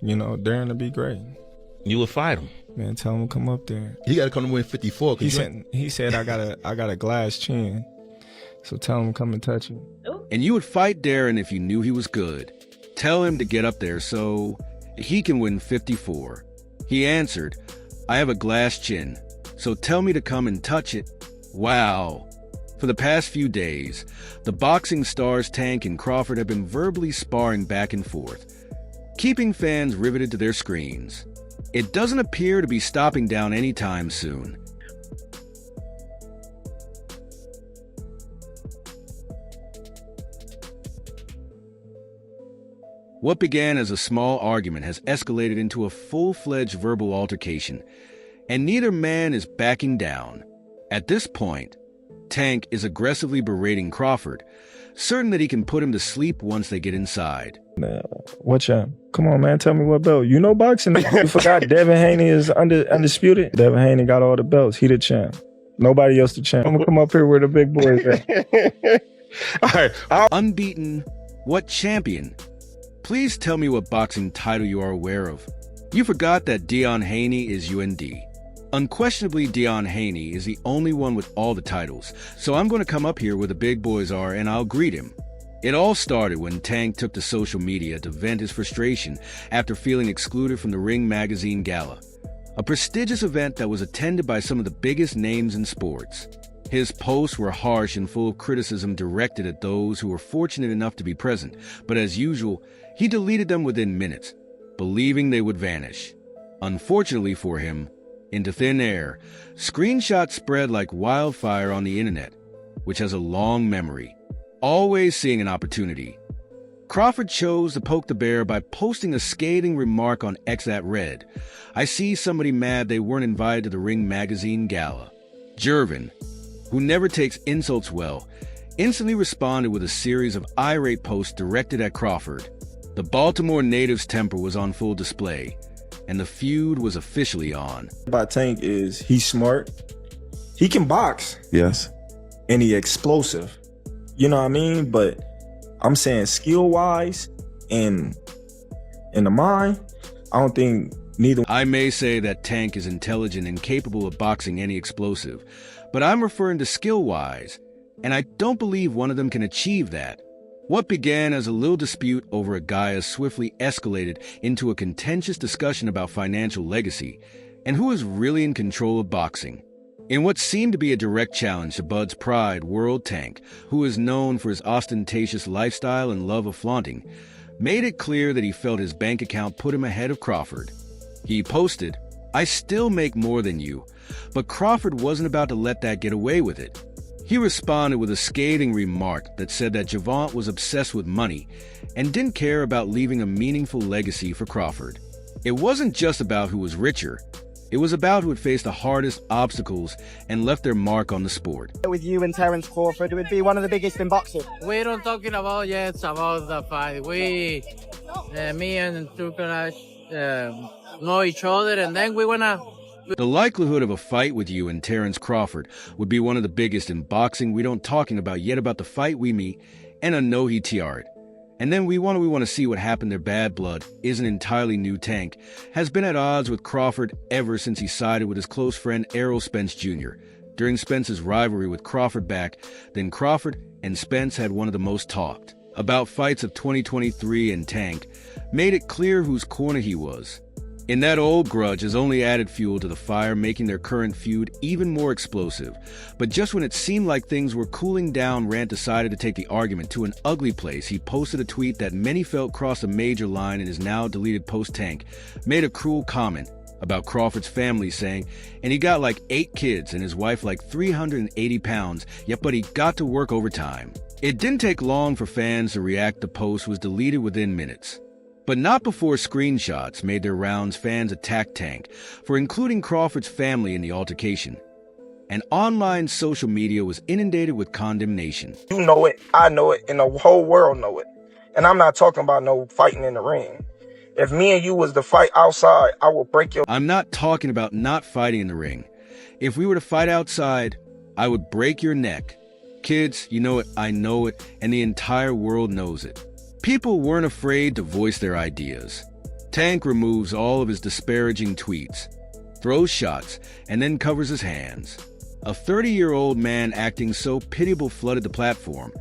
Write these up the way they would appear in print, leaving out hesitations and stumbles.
daring to be great. You would fight him. Man, tell him to come up there. He got to come to win 54. He said I got a glass chin. So tell him to come and touch me. And you would fight Darren if you knew he was good. Tell him to get up there so he can win 54. He answered, I have a glass chin, so tell me to come and touch it. Wow. For the past few days, the boxing stars Tank and Crawford have been verbally sparring back and forth, keeping fans riveted to their screens. It doesn't appear to be stopping down anytime soon. What began as a small argument has escalated into a full-fledged verbal altercation, and neither man is backing down. At this point, Tank is aggressively berating Crawford, certain that he can put him to sleep once they get inside. What champ? Come on, man, tell me what belt. You know boxing. You forgot Devin Haney is undisputed? Devin Haney got all the belts. He the champ. Nobody else the champ. I'm going to come up here where the big boys at. All right. Unbeaten, what champion? Please tell me what boxing title you are aware of. You forgot that Devin Haney is UND. Unquestionably, Devin Haney is the only one with all the titles, so I'm going to come up here where the big boys are and I'll greet him. It all started when Tank took to social media to vent his frustration after feeling excluded from the Ring Magazine Gala, a prestigious event that was attended by some of the biggest names in sports. His posts were harsh and full of criticism directed at those who were fortunate enough to be present, but as usual, he deleted them within minutes, believing they would vanish. Unfortunately for him, into thin air, screenshots spread like wildfire on the internet, which has a long memory, always seeing an opportunity. Crawford chose to poke the bear by posting a scathing remark on X that read, I see somebody mad they weren't invited to the Ring Magazine Gala. Gervon, who never takes insults well, instantly responded with a series of irate posts directed at Crawford. The Baltimore native's temper was on full display, and the feud was officially on. About Tank is he's smart. He can box. Yes. And he explosive. You know what I mean? But I'm saying skill-wise and in the mind, I don't think neither. I may say that Tank is intelligent and capable of boxing any explosive, but I'm referring to skill-wise, and I don't believe one of them can achieve that. What began as a little dispute over a guy has swiftly escalated into a contentious discussion about financial legacy and who is really in control of boxing. In what seemed to be a direct challenge to Bud's pride, World Tank, who is known for his ostentatious lifestyle and love of flaunting, made it clear that he felt his bank account put him ahead of Crawford. He posted, I still make more than you, but Crawford wasn't about to let that get away with it. He responded with a scathing remark that said that Gervonta was obsessed with money and didn't care about leaving a meaningful legacy for Crawford. It wasn't just about who was richer. It was about who had faced the hardest obstacles and left their mark on the sport. With you and Terence Crawford, it would be one of the biggest in boxing. We don't talking about yet about the fight. Me and Turkanash know each other, and then we wanna. The likelihood of a fight with you and Terence Crawford would be one of the biggest in boxing. We don't talking about yet about the fight we meet and a no he tiared. And then we want to see what happened. Their bad blood is an entirely new Tank, has been at odds with Crawford ever since he sided with his close friend Errol Spence Jr. During Spence's rivalry with Crawford back, then Crawford and Spence had one of the most talked about fights of 2023, and Tank made it clear whose corner he was. In that old grudge has only added fuel to the fire, making their current feud even more explosive. But just when it seemed like things were cooling down, Rant decided to take the argument to an ugly place. He posted a tweet that many felt crossed a major line in his now deleted post. Tank made a cruel comment about Crawford's family, saying, and he got like 8 kids and his wife like 380 pounds, but he got to work overtime. It didn't take long for fans to react. The post was deleted within minutes. But not before screenshots made their rounds. Fans attacked Tank for including Crawford's family in the altercation. And online social media was inundated with condemnation. You know it, I know it, and the whole world know it. And I'm not talking about no fighting in the ring. If me and you was to fight outside, I will break your... I'm not talking about not fighting in the ring. If we were to fight outside, I would break your neck. Kids, you know it, I know it, and the entire world knows it. People weren't afraid to voice their ideas. Tank removes all of his disparaging tweets, throws shots, and then covers his hands. A 30-year-old man acting so pitiable flooded the platform,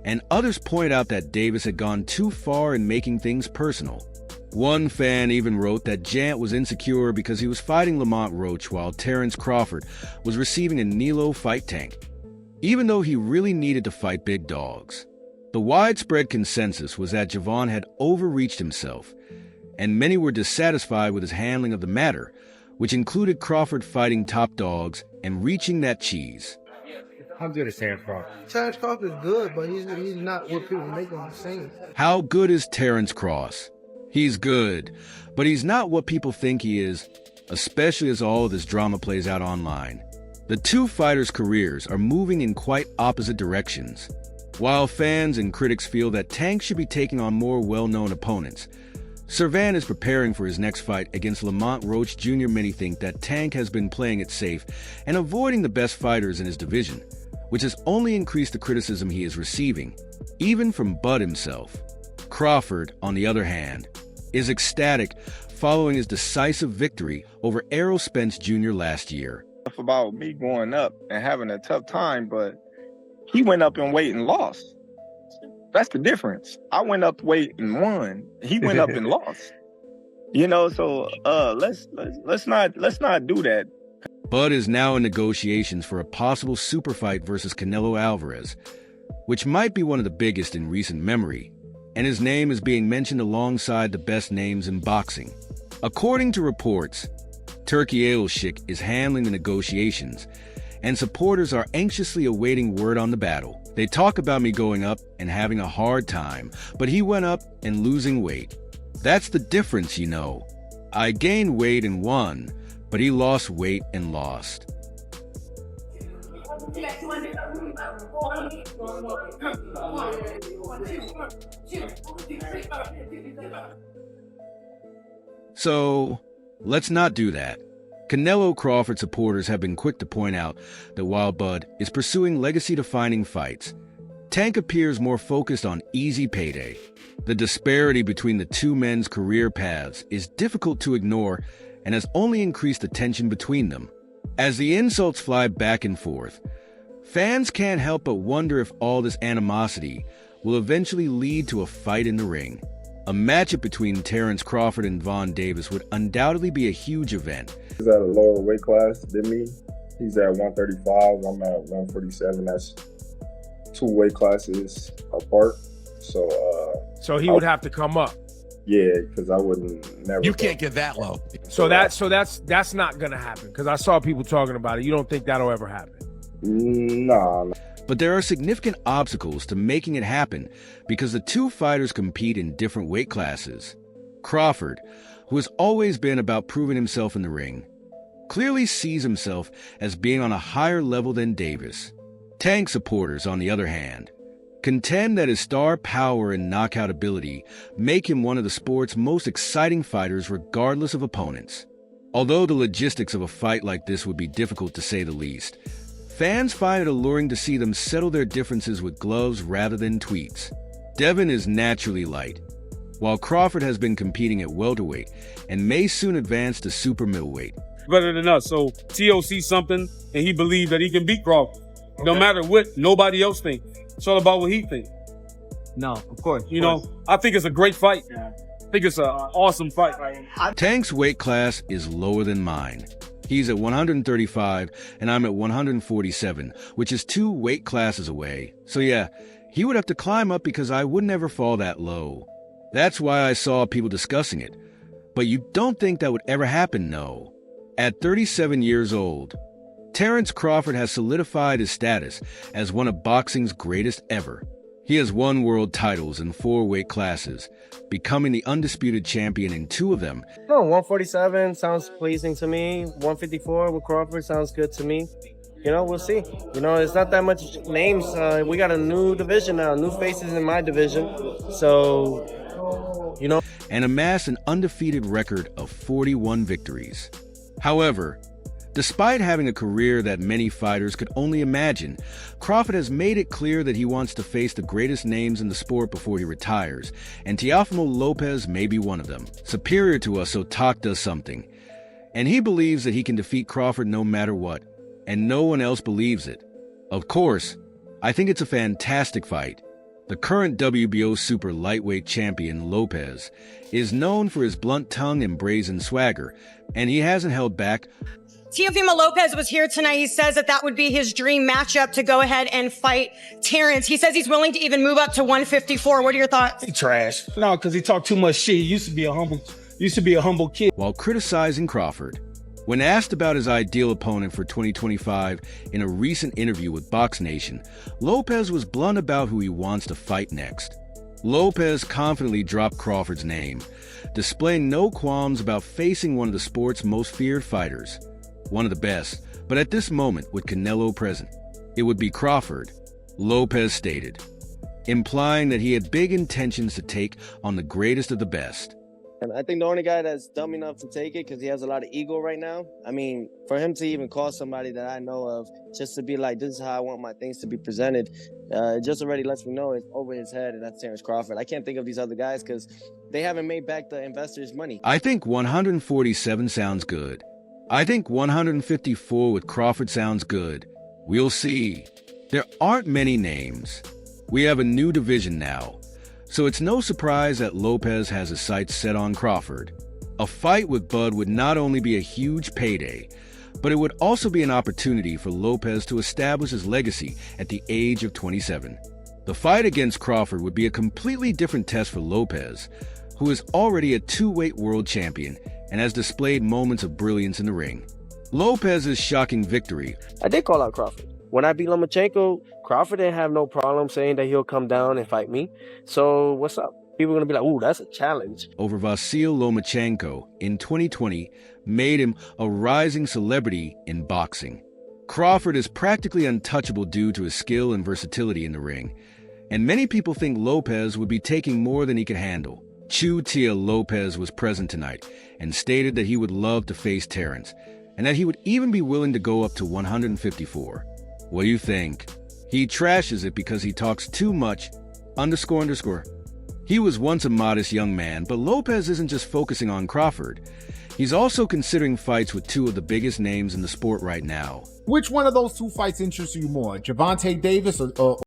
and others point out that Davis had gone too far in making things personal. One fan even wrote that Jant was insecure because he was fighting Lamont Roach while Terence Crawford was receiving a Nilo fight Tank, even though he really needed to fight big dogs. The widespread consensus was that Gervonta had overreached himself, and many were dissatisfied with his handling of the matter, which included Crawford fighting top dogs and reaching that cheese. How good is Terence Crawford? Terence Crawford is good, but he's not what people make him seem. How good is Terence Cross? He's good, but he's not what people think he is, especially as all of this drama plays out online. The two fighters' careers are moving in quite opposite directions. While fans and critics feel that Tank should be taking on more well-known opponents, Servan is preparing for his next fight against Lamont Roach Jr. Many think that Tank has been playing it safe and avoiding the best fighters in his division, which has only increased the criticism he is receiving, even from Bud himself. Crawford, on the other hand, is ecstatic following his decisive victory over Errol Spence Jr. last year. About me going up and having a tough time, but he went up in weight and lost. That's the difference. I went up weight and won. He went up and lost. You know, so let's not do that. Bud is now in negotiations for a possible super fight versus Canelo Alvarez, which might be one of the biggest in recent memory, and his name is being mentioned alongside the best names in boxing. According to reports, Turkey Ailshik is handling the negotiations, and supporters are anxiously awaiting word on the battle. They talk about me going up and having a hard time, but he went up and losing weight. That's the difference, you know. I gained weight and won, but he lost weight and lost. So, let's not do that. Canelo Crawford supporters have been quick to point out that while Bud is pursuing legacy-defining fights, Tank appears more focused on easy payday. The disparity between the two men's career paths is difficult to ignore and has only increased the tension between them. As the insults fly back and forth, fans can't help but wonder if all this animosity will eventually lead to a fight in the ring. A matchup between Terence Crawford and Gervonta Davis would undoubtedly be a huge event. He's at a lower weight class than me. He's at 135. I'm at 147. That's 2 weight classes apart. So he would have to come up. Yeah, because I wouldn't never. You can't get that low. So that's not gonna happen, because I saw people talking about it. You don't think that'll ever happen? Nah. But there are significant obstacles to making it happen because the two fighters compete in different weight classes. Crawford, who has always been about proving himself in the ring, clearly sees himself as being on a higher level than Davis. Tank supporters, on the other hand, contend that his star power and knockout ability make him one of the sport's most exciting fighters regardless of opponents. Although the logistics of a fight like this would be difficult to say the least, fans find it alluring to see them settle their differences with gloves rather than tweets. Devin is naturally light, while Crawford has been competing at welterweight and may soon advance to super middleweight. Better than us, so T.O. sees something and he believes that he can beat Crawford. No matter what nobody else thinks. It's all about what he thinks. No, of course. You know, I think it's a great fight. I think it's an awesome fight. Tank's weight class is lower than mine. He's at 135 and I'm at 147, which is 2 weight classes away. So yeah, he would have to climb up because I would never fall that low. That's why I saw people discussing it. But you don't think that would ever happen, no. At 37 years old, Terence Crawford has solidified his status as one of boxing's greatest ever. He has won world titles in 4 weight classes, becoming the undisputed champion in 2 of them. No, 147 sounds pleasing to me. 154 with Crawford sounds good to me. You know, we'll see. You know, it's not that much names. We got a new division now, new faces in my division. So, you know. And amassed an undefeated record of 41 victories. However, Despite having a career that many fighters could only imagine, Crawford has made it clear that he wants to face the greatest names in the sport before he retires, and Teofimo Lopez may be one of them. Superior to us, so talk does something. And he believes that he can defeat Crawford no matter what, and no one else believes it. Of course, I think it's a fantastic fight. The current WBO super lightweight champion, Lopez, is known for his blunt tongue and brazen swagger, and he hasn't held back. Teofimo Lopez was here tonight. He says that would be his dream matchup to go ahead and fight Terence. He says he's willing to even move up to 154. What are your thoughts? He trash. No, because he talked too much shit. He used to be a humble kid. While criticizing Crawford, when asked about his ideal opponent for 2025 in a recent interview with Box Nation, Lopez was blunt about who he wants to fight next. Lopez confidently dropped Crawford's name, displaying no qualms about facing one of the sport's most feared fighters. One of the best, but at this moment, with Canelo present, it would be Crawford, Lopez stated, implying that he had big intentions to take on the greatest of the best. And I think the only guy that's dumb enough to take it, because he has a lot of ego right now. I mean, for him to even call somebody that I know of, just to be like, this is how I want my things to be presented, it just already lets me know it's over his head, and that's Terence Crawford. I can't think of these other guys because they haven't made back the investors' money. I think 147 sounds good. I think 154 with Crawford sounds good. We'll see. There aren't many names. We have a new division now. So it's no surprise that Lopez has his sights set on Crawford. A fight with Bud would not only be a huge payday, but it would also be an opportunity for Lopez to establish his legacy at the age of 27. The fight against Crawford would be a completely different test for Lopez, who is already a two-weight world champion and has displayed moments of brilliance in the ring. Lopez's shocking victory. I did call out Crawford. When I beat Lomachenko, Crawford didn't have no problem saying that he'll come down and fight me. So what's up? People are going to be like, ooh, that's a challenge. Over Vasyl Lomachenko in 2020 made him a rising celebrity in boxing. Crawford is practically untouchable due to his skill and versatility in the ring, and many people think Lopez would be taking more than he could handle. Tia Lopez was present tonight and stated that he would love to face Terence, and that he would even be willing to go up to 154. What do you think? He trashes it because he talks too much, __. He was once a modest young man, but Lopez isn't just focusing on Crawford. He's also considering fights with two of the biggest names in the sport right now. Which one of those two fights interests you more, Gervonta Davis or